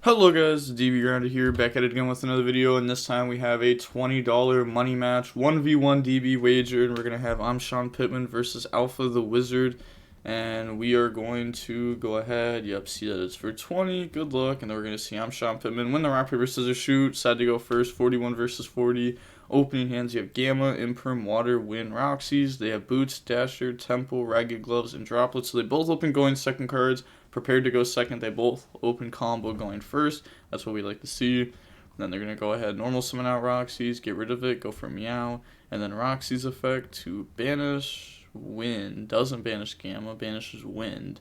Hello guys, DB here, back at it again with another video, and this time we have a $20 money match, 1v1 DB wager, and we're going to have Sean Pittman versus Alpha the Wizard, and we are going to go ahead, see that it's for 20, good luck, and then we're going to see Sean Pittman win the rock, paper, scissors, shoot, decide to go first, 41 versus 40, opening hands, you have Gamma, Imperm, Water, Wind, Roxy's, they have Boots, Dasher, Temple, Ragged Gloves, and Droplets, so they both open going second cards. Prepared to go second, they both open combo going first. That's what we like to see. And then they're going to go ahead, normal summon out Roxy's, get rid of it, go for Meow. And then Roxy's effect to banish Wind. Doesn't banish Gamma, banishes Wind.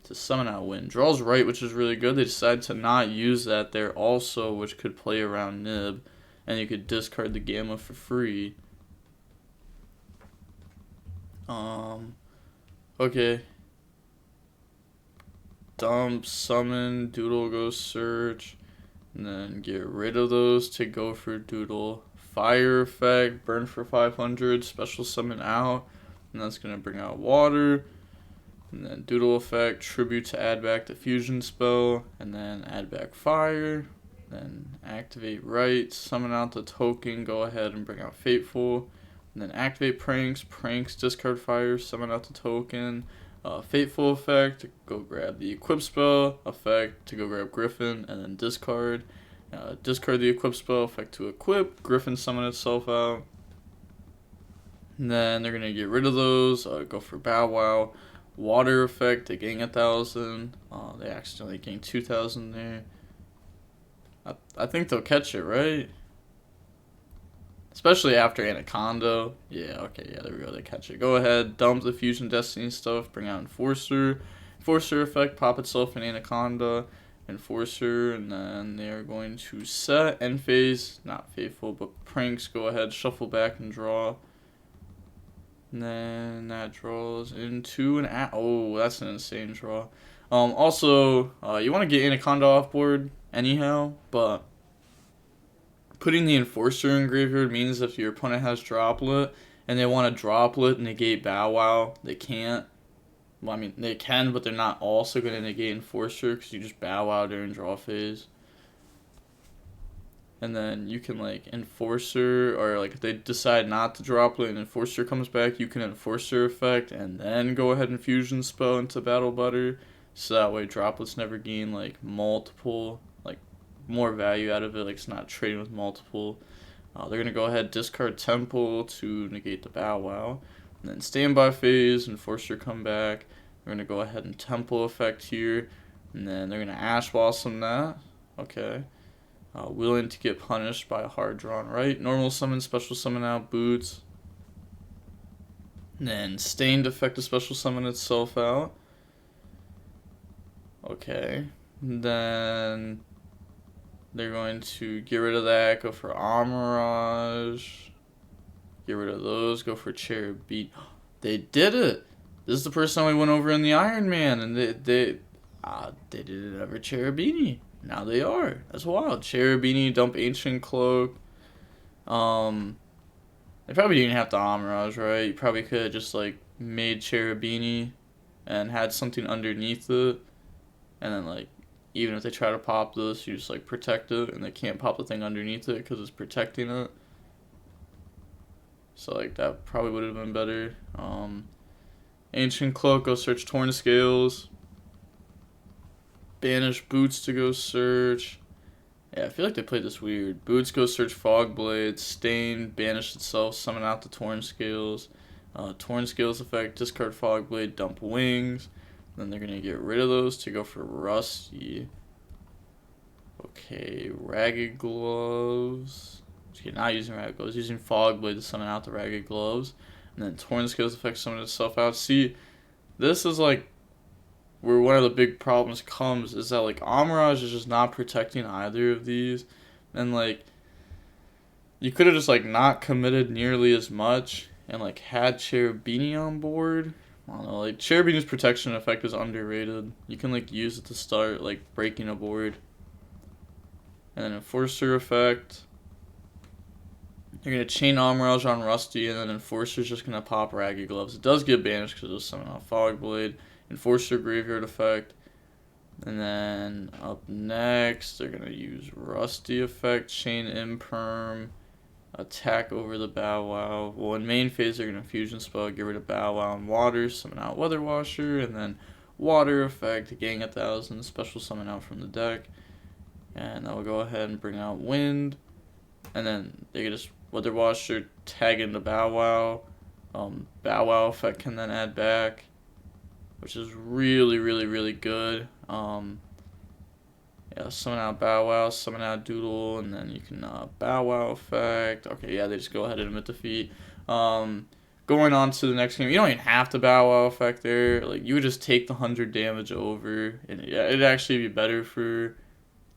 To summon out Wind. Draws right, which is really good. They decide to not use that there also, which could play around Nib. And you could discard the Gamma for free. Okay. Dump, summon, Doodle, go search, and then get rid of those to go for Doodle. Fire effect, burn for 500, special summon out, and that's going to bring out Water. And then Doodle effect, tribute to add back the fusion spell, and then add back Fire. Then activate right, summon out the token, go ahead and bring out Fateful. And then activate Pranks, discard Fire, summon out the token. Fateful effect, go grab the equip spell effect to go grab Griffin, and then discard. Discard the equip spell effect to equip, Griffin summon itself out. And then they're going to get rid of those, go for Bow Wow. Water effect, they gain 1,000. They accidentally gain 2,000 there. I think they'll catch it, right? Especially after Anaconda. Yeah, okay, yeah, there we go, they catch it. Go ahead, dump the Fusion Destiny stuff, bring out Enforcer. Enforcer effect, pop itself in Anaconda. Enforcer, and then they are going to set end phase, not Faithful, but Pranks, go ahead, shuffle back and draw. And then that draws into an oh, that's an insane draw. Also, you want to get Anaconda off board anyhow, but putting the Enforcer in graveyard means if your opponent has Droplet and they want to Droplet negate Bow Wow, they can't. Well, I mean, they can, but they're not also going to negate Enforcer because you just Bow Wow during draw phase. And then you can, like, Enforcer, or, like, if they decide not to Droplet and Enforcer comes back, you can Enforcer effect and then go ahead and Fusion Spell into Battle Butter. So that way Droplets never gain, like, multiple, like, more value out of it, like it's not trading with multiple. They're going to go ahead, discard Temple to negate the Bow Wow. And then standby phase, Enforcer come back. They're going to go ahead and Temple effect here. And then they're going to Ash Blossom that. Okay. Willing to get punished by a hard drawn right. Normal summon, special summon out Boots. And then Stained effect to special summon itself out. Okay. And then they're going to get rid of that, go for Amirage, get rid of those, go for Cherubini. They did it! This is the first time we went over in the Iron Man, and they didn't ever Cherubini. Now they are. That's wild. Cherubini, dump Ancient Cloak. They probably didn't have to Amirage, right? You probably could have just, like, made Cherubini and had something underneath it, and then, like, even if they try to pop this, you just, like, protect it, and they can't pop the thing underneath it because it's protecting it. So, like, that probably would have been better. Ancient Cloak, go search Torn Scales. Banish Boots to go search. Yeah, I feel like they played this weird. Boots go search Fog Blade. Stain, banish itself, summon out the Torn Scales. Torn Scales effect, discard Fog Blade, dump Wings. Then they're going to get rid of those to go for Rusty. Okay, Ragged Gloves. Okay, not using Ragged Gloves, using Fog Blade to summon out the Ragged Gloves. And then Torn Scales effect summon itself out. See, this is like where one of the big problems comes, is that like Amirage is just not protecting either of these. And like, you could have just like not committed nearly as much and like had Cherubini on board. I don't know, like, Cherubini's protection effect is underrated. You can, like, use it to start, like, breaking a board. And then Enforcer effect. You're going to chain Amirage on Rusty, and then Enforcer's just going to pop Ragged Gloves. It does get banished because it'll summon out Fog Blade. Enforcer graveyard effect. And then up next, they're gonna use Rusty effect, Chain Imperm, attack over the Bow Wow. Well, in main phase, they're gonna Fusion Spell, get rid of Bow Wow and Water, summon out Weather Washer, and then Water effect, Gang 1,000, special summon out from the deck. And that will go ahead and bring out Wind. And then they can just Weather Washer, tag into Bow Wow. Bow Wow effect can then add back, which is really, really, really good. Yeah, summon out Bow Wow, summon out Doodle, and then you can Bow Wow effect. Okay, yeah, they just go ahead and admit defeat. Going on to the next game, you don't even have to Bow Wow effect there. Like, you would just take the 100 damage over, and yeah, it'd actually be better for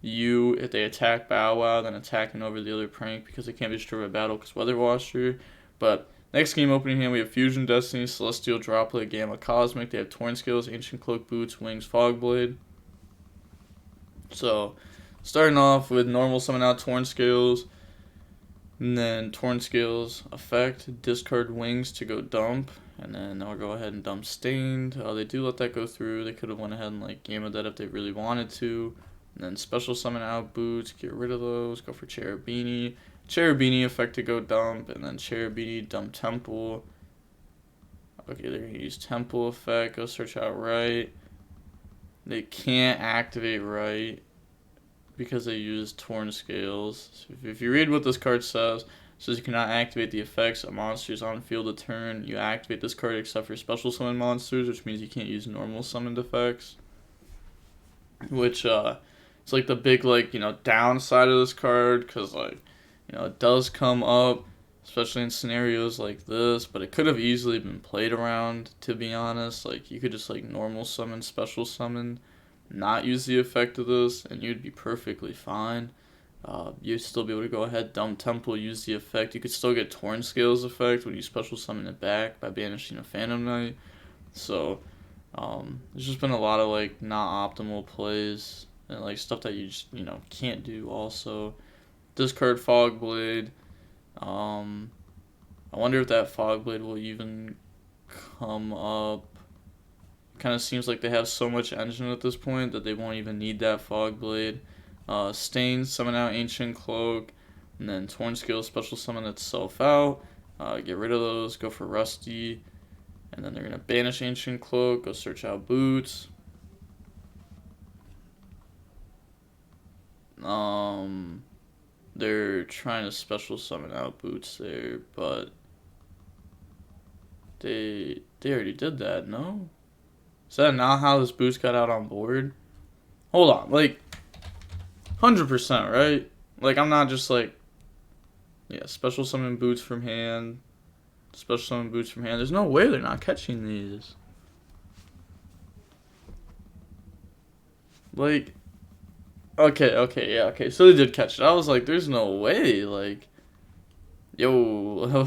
you if they attack Bow Wow than attacking over the other prank, because they can't be destroyed by battle because Weather Washer. But next game opening hand, we have Fusion Destiny, Celestial Droplet, Gamma Cosmic. They have Torn Scales, Ancient Cloak Boots, Wings, Fogblade. So, starting off with normal summon out Torn Scales, and then Torn Scales effect, discard Wings to go dump, and then they'll go ahead and dump Stained. They do let that go through. They could have went ahead and like gamma that if they really wanted to. And then special summon out Boots, get rid of those, go for Cherubini. Cherubini effect to go dump, and then Cherubini dump Temple. Okay, they're going to use Temple effect, go search out Right. They can't activate Right because they use Torn Scales. So if you read what this card says, it says you cannot activate the effects of monsters on field a turn. You activate this card except for special summon monsters, which means you can't use normal summoned effects. Which, it's like the big, like, downside of this card, because, like, it does come up, especially in scenarios like this, but it could have easily been played around, to be honest. Like, you could just, like, normal summon, special summon, not use the effect of this, and you'd be perfectly fine. You'd still be able to go ahead, dump Temple, use the effect. You could still get Torn Scales effect when you special summon it back by banishing a Phantom Knight. So, there's just been a lot of, like, not optimal plays, and, like, stuff that you just, can't do also. Discard Fogblade. I wonder if that Fogblade will even come up. Kind of seems like they have so much engine at this point that they won't even need that Fogblade. Stain, summon out Ancient Cloak, and then Torn Scale, special summon itself out. Get rid of those, go for Rusty, and then they're going to banish Ancient Cloak, go search out Boots. They're trying to special summon out Boots there, but they already did that, no? Is that not how this Boots got out on board? Hold on, like, 100%, right? Like, I'm not just like, yeah, special summon Boots from hand, special summon Boots from hand. There's no way they're not catching these. Like, okay, so they did catch it. I was like, there's no way, like, yo,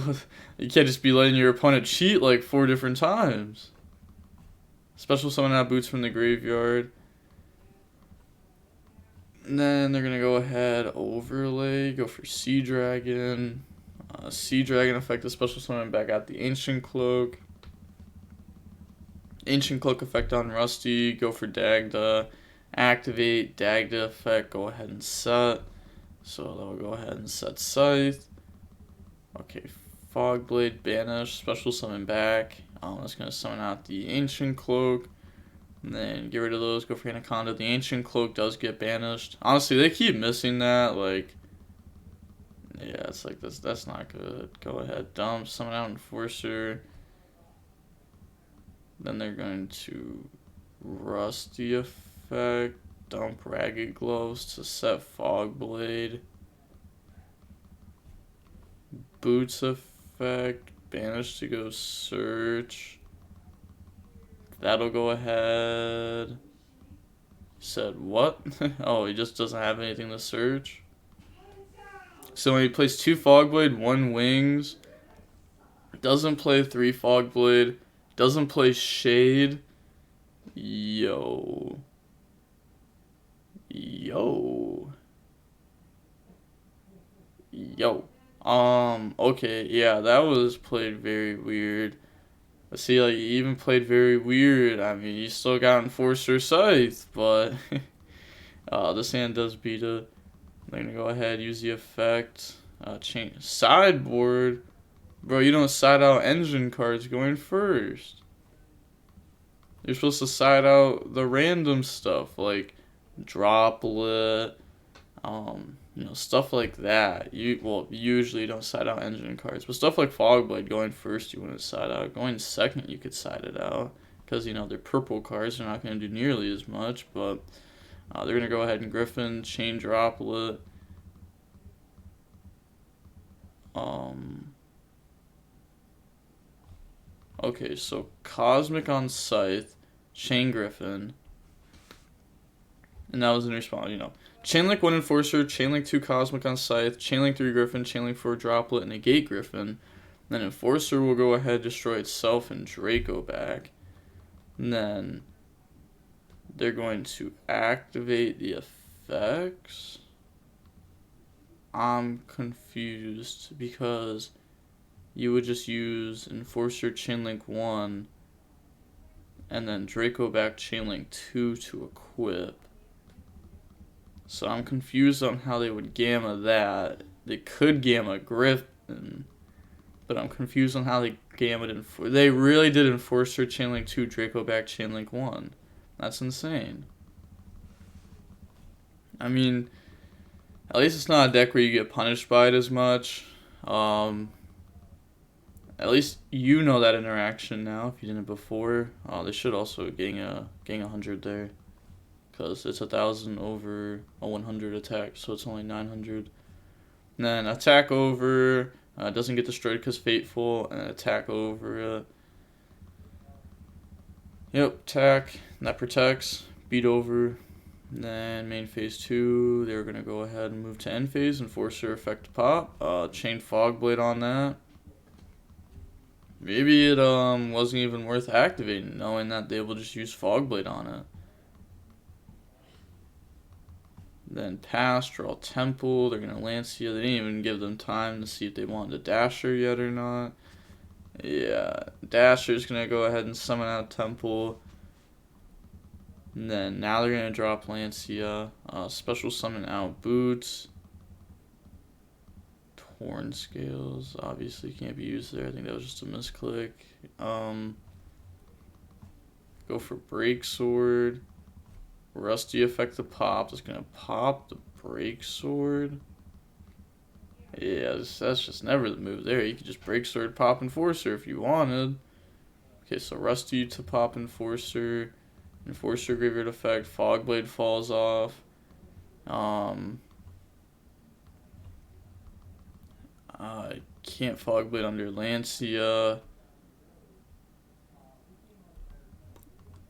you can't just be letting your opponent cheat like 4 different times. Special summon out Boots from the graveyard. And then they're going to go ahead, overlay, go for Sea Dragon. Sea Dragon effect the special summon back out the Ancient Cloak. Ancient Cloak effect on Rusty, go for Dagda. Activate Dagda effect, go ahead and set. So that will go ahead and set Scythe. Okay, Fogblade, banish, special summon back. That's going to summon out the Ancient Cloak. And then get rid of those, go for Anaconda. The Ancient Cloak does get banished. Honestly, they keep missing that. Like, yeah, it's like this. That's not good. Go ahead, dump, summon out Enforcer. Then they're going to Rusty effect, dump Ragged Gloves to set Fogblade. Boots effect, banish to go search. That'll go ahead. Said what? Oh, he just doesn't have anything to search. So when he plays 2 Fogblade, 1 Wings, doesn't play 3 Fogblade, doesn't play Shade. Yo. Okay, yeah, that was played very weird. See, like, he even played very weird. I mean, he still got Enforcer Scythe, but this hand does beat it. I'm gonna go ahead, use the effect. Change sideboard. Bro, you don't side out engine cards going first. You're supposed to side out the random stuff, like Droplet, stuff like that. Usually you don't side out engine cards, but stuff like Fogblade going first, you wouldn't side out. Going second, you could side it out because they're purple cards. They're not going to do nearly as much, but they're going to go ahead and Griffin, chain Droplet. Okay, so Cosmic on Scythe, chain Griffin, and that was in response. Chainlink 1 Enforcer, Chainlink 2 Cosmic on Scythe, Chainlink 3 Griffin, Chainlink 4 Droplet, and negate Griffin. Then Enforcer will go ahead, destroy itself, and Draco back. And then they're going to activate the effects. I'm confused because you would just use Enforcer Chainlink 1 and then Draco back Chainlink 2 to equip. So I'm confused on how they would gamma that. They could gamma Griffin, but I'm confused on how they gammaed Enforcer. They really did Enforcer Chainlink 2, Draco back Chainlink 1. That's insane. I mean, at least it's not a deck where you get punished by it as much. At least you know that interaction now if you didn't before. They should also gang 100 there. Because it's 1,000 over a 100 attack, so it's only 900. And then attack over, doesn't get destroyed because Fateful, and attack over it. Yep, attack, and that protects, beat over. And then main phase 2, they're going to go ahead and move to end phase and force their effect to pop. Chain Fogblade on that. Maybe it wasn't even worth activating, knowing that they will just use Fogblade on it. Then pass, draw Temple. They're going to Lancia. They didn't even give them time to see if they wanted to Dasher yet or not. Yeah, Dasher's going to go ahead and summon out Temple. And then now they're going to drop Lancia. Special summon out Boots. Torn Scales obviously can't be used there. I think that was just a misclick. Go for Break Sword. Rusty effect to pop. It's going to pop the Break Sword. Yeah, that's just never the move there. You could just Break Sword, pop Enforcer if you wanted. Okay, so Rusty to pop Enforcer. Enforcer graveyard effect. Fogblade falls off. I can't Fogblade under Lancia.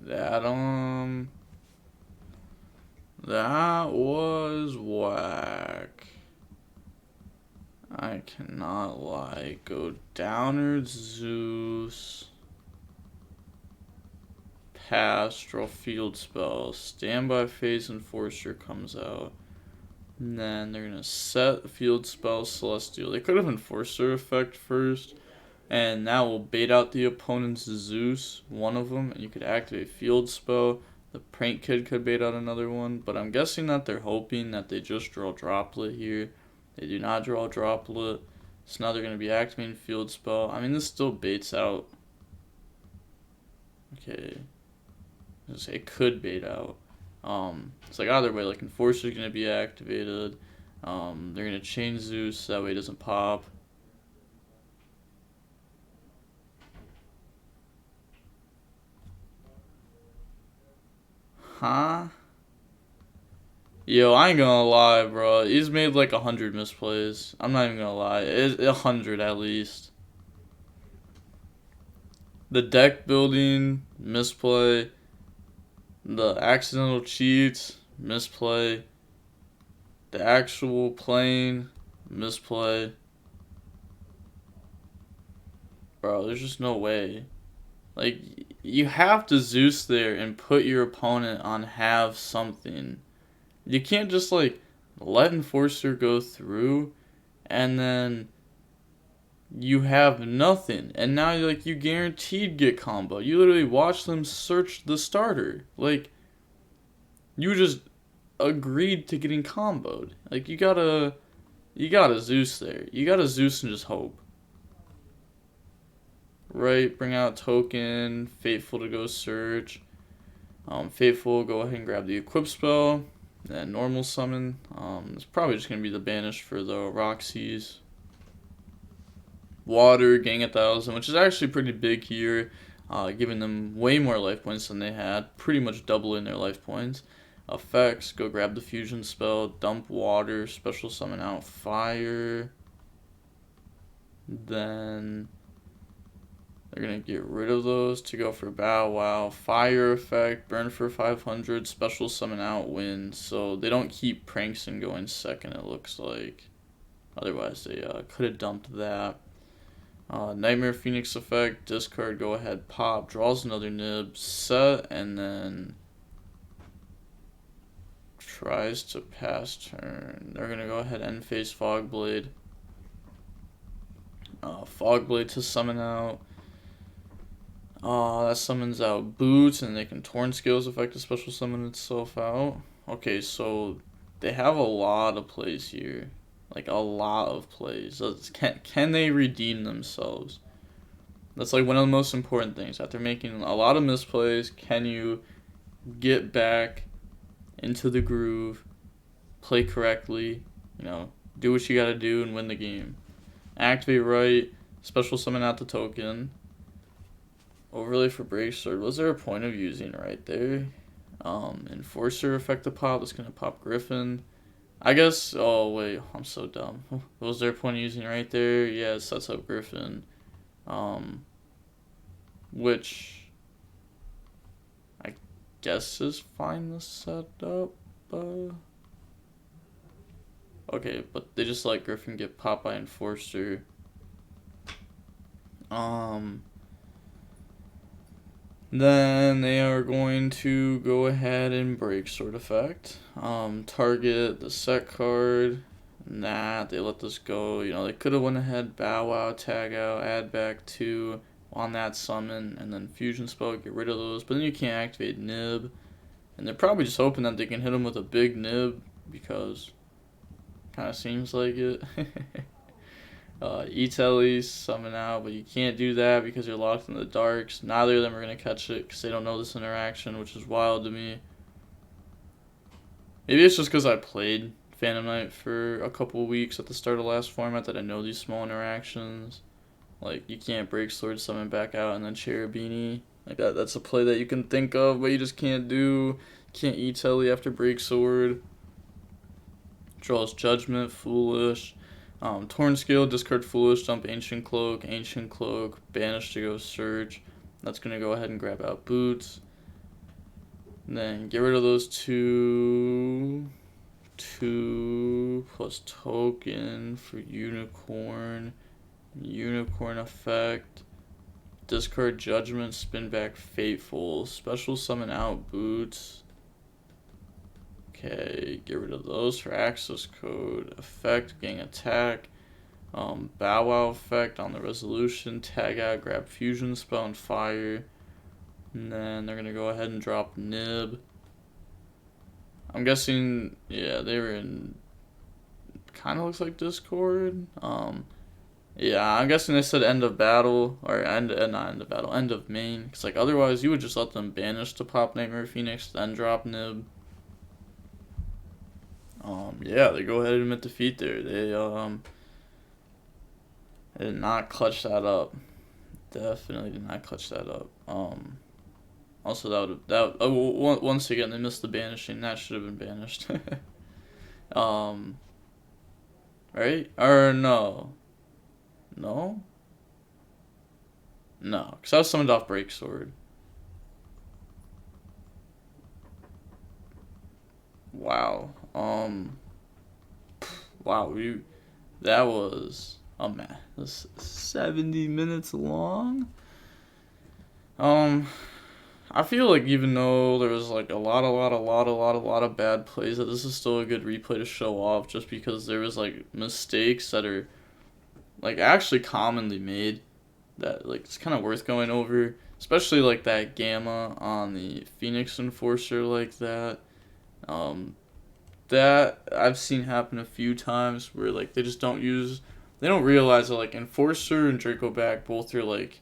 That was whack. I cannot lie. Go Downward Zeus. Pass, draw field spell. Standby phase Enforcer comes out. And then they're going to set field spell Celestial. They could have Enforcer effect first. And that will bait out the opponent's Zeus, one of them. And you could activate field spell. The Prank Kid could bait out another one. But I'm guessing that they're hoping that they just draw Droplet here. They do not draw Droplet. So now they're going to be activating field spell. I mean, this still baits out. Okay. It could bait out. It's like either way, like Enforcer's going to be activated. They're going to chain Zeus, so that way it doesn't pop. Huh? Yo, I ain't gonna lie, bro. He's made like 100 misplays. I'm not even gonna lie. It's 100 at least. The deck building, misplay. The accidental cheats, misplay. The actual playing, misplay. Bro, there's just no way. Like, you have to Zeus there and put your opponent on have something. You can't just, like, let Enforcer go through and then you have nothing, and now like you guaranteed get combo. You literally watch them search the starter. Like, you just agreed to getting comboed. Like, you gotta Zeus there. You gotta Zeus and just hope. Right, bring out token, Fateful to go search. Fateful, go ahead and grab the equip spell. Then normal summon. It's probably just gonna be the banish for the Roxy's. Water, gain 1,000, which is actually pretty big here, giving them way more life points than they had, pretty much doubling their life points. Effects, go grab the fusion spell, dump water, special summon out fire. Then they're going to get rid of those to go for Bow Wow. Fire effect, burn for 500, special summon out wind. So they don't keep Prankson going second, it looks like. Otherwise, they could have dumped that. Nightmare Phoenix effect, discard, go ahead, pop, draws another nib, set, and then tries to pass turn. They're going to go ahead and face Fogblade. Fogblade to summon out. That summons out Boots, and they can Torn Scales effect to special summon itself out. Okay, so they have a lot of plays here. Like, a lot of plays. Can they redeem themselves? That's like one of the most important things. After making a lot of misplays, can you get back into the groove, play correctly, do what you gotta do and win the game. Activate right, special summon out the token. Overlay for Breaksword. Was there a point of using right there? Enforcer effect to pop. That's gonna pop Griffin. I guess. Oh wait, I'm so dumb. Was there a point of using right there? Yeah, it sets up Griffin. Which I guess is fine to set up. Okay, but they just let Griffin get popped by Enforcer. Then they are going to go ahead and break Sword effect. Target the set card. Nah, they let this go. They could have went ahead, Bow Wow, tag out, add back 2 on that summon, and then fusion spell, get rid of those. But then you can't activate Nib. And they're probably just hoping that they can hit him with a big Nib, because kind of seems like it. E-Telly, summon out, but you can't do that because you're locked in the darks. Neither of them are going to catch it because they don't know this interaction, which is wild to me. Maybe it's just because I played Phantom Knight for a couple of weeks at the start of last format that I know these small interactions. Like, you can't break sword, summon back out, and then Cherubini. Like, that's a play that you can think of, but you just can't do. Can't E-Telly after break sword. Draws Judgment, Foolish. Torn Scale, discard Foolish, dump Ancient Cloak, banish to go search. That's going to go ahead and grab out Boots. And then get rid of those 2 plus token for Unicorn effect. Discard Judgment, spin back Fateful, special summon out Boots. Okay, get rid of those for access code. Effect, gang attack. Bow Wow effect on the resolution. Tag out, grab fusion spell and fire. And then they're going to go ahead and drop Nib. I'm guessing, yeah, they were in, kind of looks like Discord. Yeah, I'm guessing they said end of battle, or not end of battle, end of main. Because, like, otherwise you would just let them banish to pop Nightmare Phoenix, then drop Nib. Yeah, they go ahead and admit defeat there. They did not clutch that up. Definitely did not clutch that up. Also, once again, they missed the banishing. That should have been banished. Right? Or no. No? No, because I was summoned off Break Sword. Wow. Wow, that was, oh man, this 70 minutes long. I feel like even though there was like a lot of bad plays, that this is still a good replay to show off, just because there was like mistakes that are like actually commonly made that like it's kind of worth going over, especially like that gamma on the Phoenix Enforcer like that. That I've seen happen a few times where like they don't realize that like Enforcer and Draco back both are like,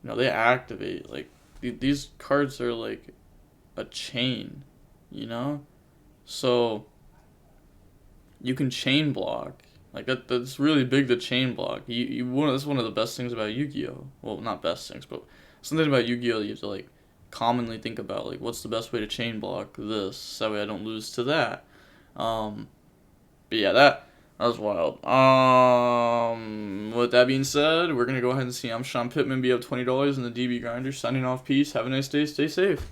they activate like these cards are like a chain, you know, so you can chain block. Like that's really big to chain block. That's one of the best things about Yu-Gi-Oh. Well, not best things, but something about Yu-Gi-Oh you have to like commonly think about, like what's the best way to chain block this so that way I don't lose to that. But yeah, that was wild. With that being said, we're gonna go ahead and see I'm Sean Pittman, be up $20 in the DB grinder. Signing off, peace. Have a nice day. Stay safe.